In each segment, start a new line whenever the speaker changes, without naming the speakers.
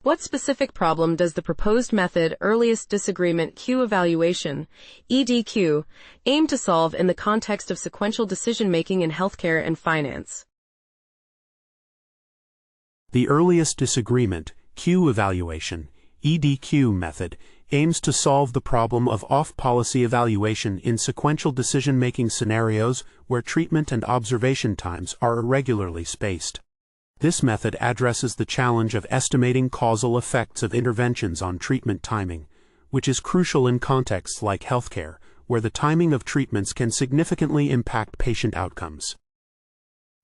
What specific problem does the proposed method Earliest Disagreement Q-Evaluation, EDQ, aim to solve in the context of sequential decision-making in healthcare and finance?
The Earliest Disagreement Q-Evaluation, EDQ method aims to solve the problem of off-policy evaluation in sequential decision-making scenarios where treatment and observation times are irregularly spaced. This method addresses the challenge of estimating causal effects of interventions on treatment timing, which is crucial in contexts like healthcare, where the timing of treatments can significantly impact patient outcomes.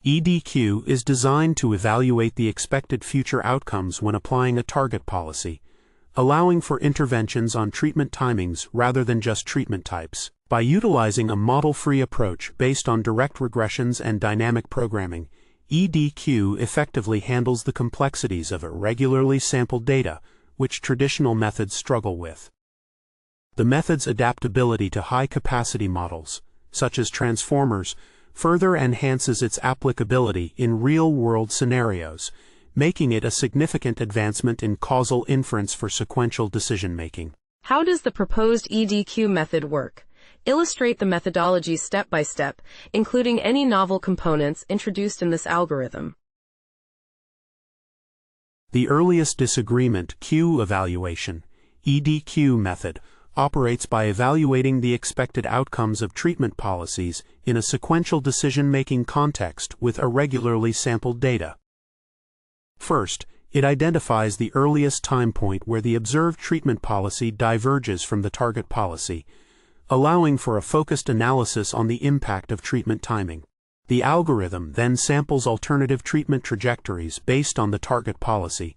EDQ is designed to evaluate the expected future outcomes when applying a target policy, allowing for interventions on treatment timings rather than just treatment types. By utilizing a model-free approach based on direct regressions and dynamic programming, EDQ effectively handles the complexities of irregularly sampled data, which traditional methods struggle with. The method's adaptability to high-capacity models, such as transformers, further enhances its applicability in real-world scenarios, making it a significant advancement in causal inference for sequential decision-making.
How does the proposed EDQ method work? Illustrate the methodology step by step, including any novel components introduced in this algorithm.
The Earliest Disagreement Q-Evaluation, EDQ method, operates by evaluating the expected outcomes of treatment policies in a sequential decision-making context with irregularly sampled data. First, it identifies the earliest time point where the observed treatment policy diverges from the target policy, allowing for a focused analysis on the impact of treatment timing. The algorithm then samples alternative treatment trajectories based on the target policy,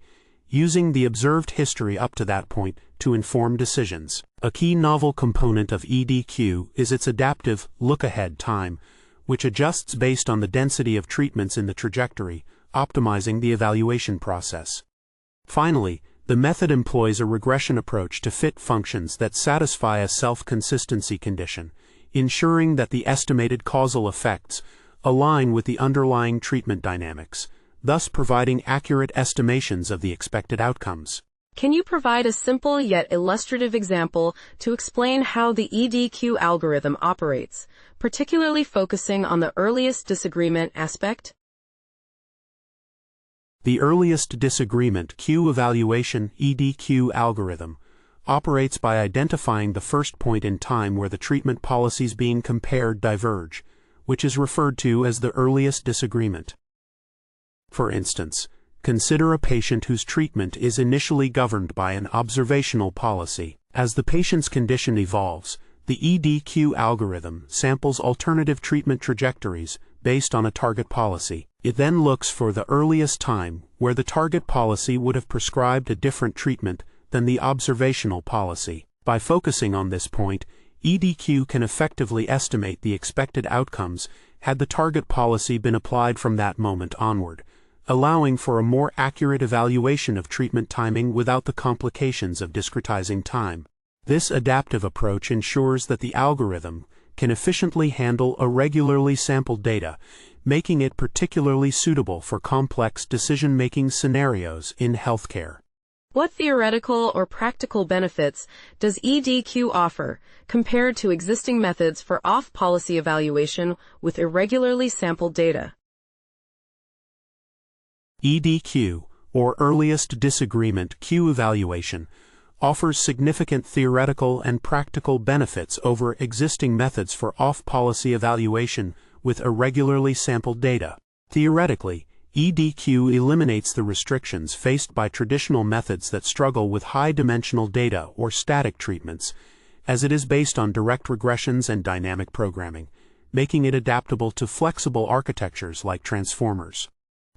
using the observed history up to that point to inform decisions. A key novel component of EDQ is its adaptive look-ahead time, which adjusts based on the density of treatments in the trajectory, optimizing the evaluation process. Finally, the method employs a regression approach to fit functions that satisfy a self-consistency condition, ensuring that the estimated causal effects align with the underlying treatment dynamics, thus providing accurate estimations of the expected outcomes.
Can you provide a simple yet illustrative example to explain how the EDQ algorithm operates, particularly focusing on the earliest disagreement aspect?
The Earliest Disagreement Q-Evaluation (EDQ) algorithm operates by identifying the first point in time where the treatment policies being compared diverge, which is referred to as the earliest disagreement. For instance, consider a patient whose treatment is initially governed by an observational policy. As the patient's condition evolves, the EDQ algorithm samples alternative treatment trajectories based on a target policy. It then looks for the earliest time where the target policy would have prescribed a different treatment than the observational policy. By focusing on this point, EDQ can effectively estimate the expected outcomes had the target policy been applied from that moment onward, allowing for a more accurate evaluation of treatment timing without the complications of discretizing time. This adaptive approach ensures that the algorithm can efficiently handle irregularly sampled data, making it particularly suitable for complex decision-making scenarios in healthcare.
What theoretical or practical benefits does EDQ offer compared to existing methods for off-policy evaluation with irregularly sampled data?
EDQ, or Earliest Disagreement Q-Evaluation, offers significant theoretical and practical benefits over existing methods for off-policy evaluation with irregularly sampled data. Theoretically, EDQ eliminates the restrictions faced by traditional methods that struggle with high-dimensional data or static treatments, as it is based on direct regressions and dynamic programming, making it adaptable to flexible architectures like transformers.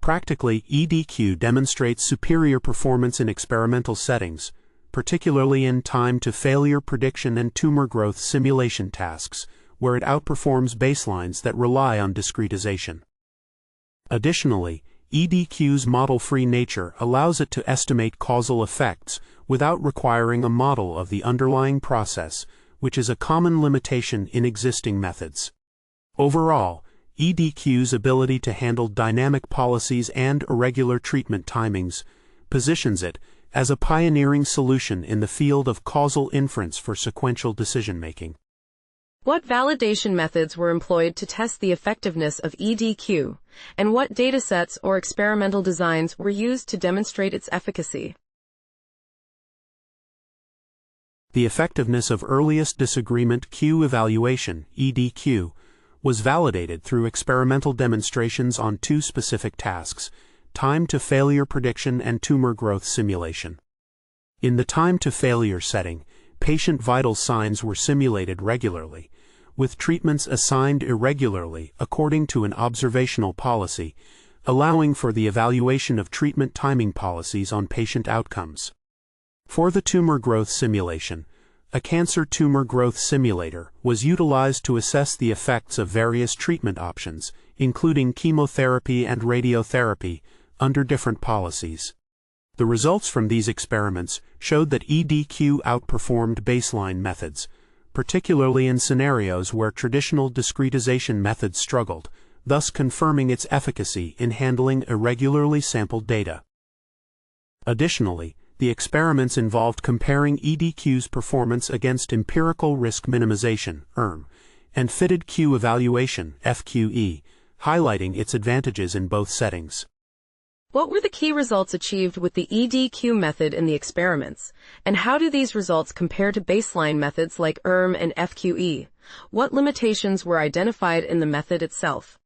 Practically, EDQ demonstrates superior performance in experimental settings, particularly in time-to-failure prediction and tumor growth simulation tasks, where it outperforms baselines that rely on discretization. Additionally, EDQ's model-free nature allows it to estimate causal effects without requiring a model of the underlying process, which is a common limitation in existing methods. Overall, EDQ's ability to handle dynamic policies and irregular treatment timings positions it as a pioneering solution in the field of causal inference for sequential decision-making.
What validation methods were employed to test the effectiveness of EDQ, and what datasets or experimental designs were used to demonstrate its efficacy?
The effectiveness of Earliest Disagreement Q-Evaluation, EDQ, was validated through experimental demonstrations on two specific tasks: time to failure prediction and tumor growth simulation. In the time to failure setting, patient vital signs were simulated regularly, with treatments assigned irregularly according to an observational policy, allowing for the evaluation of treatment timing policies on patient outcomes. For the tumor growth simulation, a cancer tumor growth simulator was utilized to assess the effects of various treatment options, including chemotherapy and radiotherapy, under different policies. The results from these experiments showed that EDQ outperformed baseline methods, particularly in scenarios where traditional discretization methods struggled, thus confirming its efficacy in handling irregularly sampled data. Additionally, the experiments involved comparing EDQ's performance against empirical risk minimization ERM and fitted Q-evaluation (FQE), highlighting its advantages in both settings.
What were the key results achieved with the EDQ method in the experiments, and how do these results compare to baseline methods like ERM and FQE? What limitations were identified in the method itself?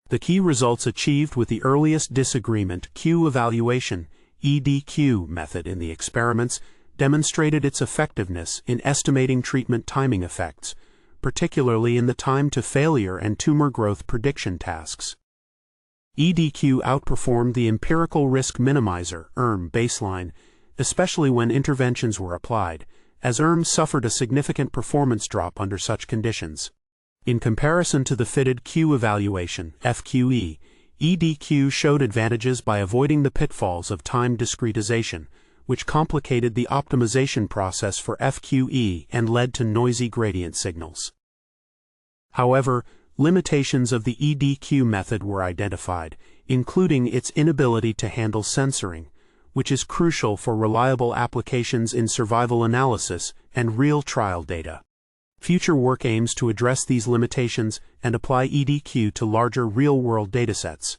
The key results achieved with the Earliest Disagreement Q-Evaluation (EDQ) method in the experiments demonstrated its effectiveness in estimating treatment timing effects, particularly in the time to failure and tumor growth prediction tasks. EDQ outperformed the empirical risk minimizer ERM baseline, especially when interventions were applied, as ERM suffered a significant performance drop under such conditions. In comparison to the fitted Q-evaluation (FQE), EDQ showed advantages by avoiding the pitfalls of time discretization, which complicated the optimization process for FQE and led to noisy gradient signals. However, limitations of the EDQ method were identified, including its inability to handle censoring, which is crucial for reliable applications in survival analysis and real trial data. Future work aims to address these limitations and apply EDQ to larger real-world datasets.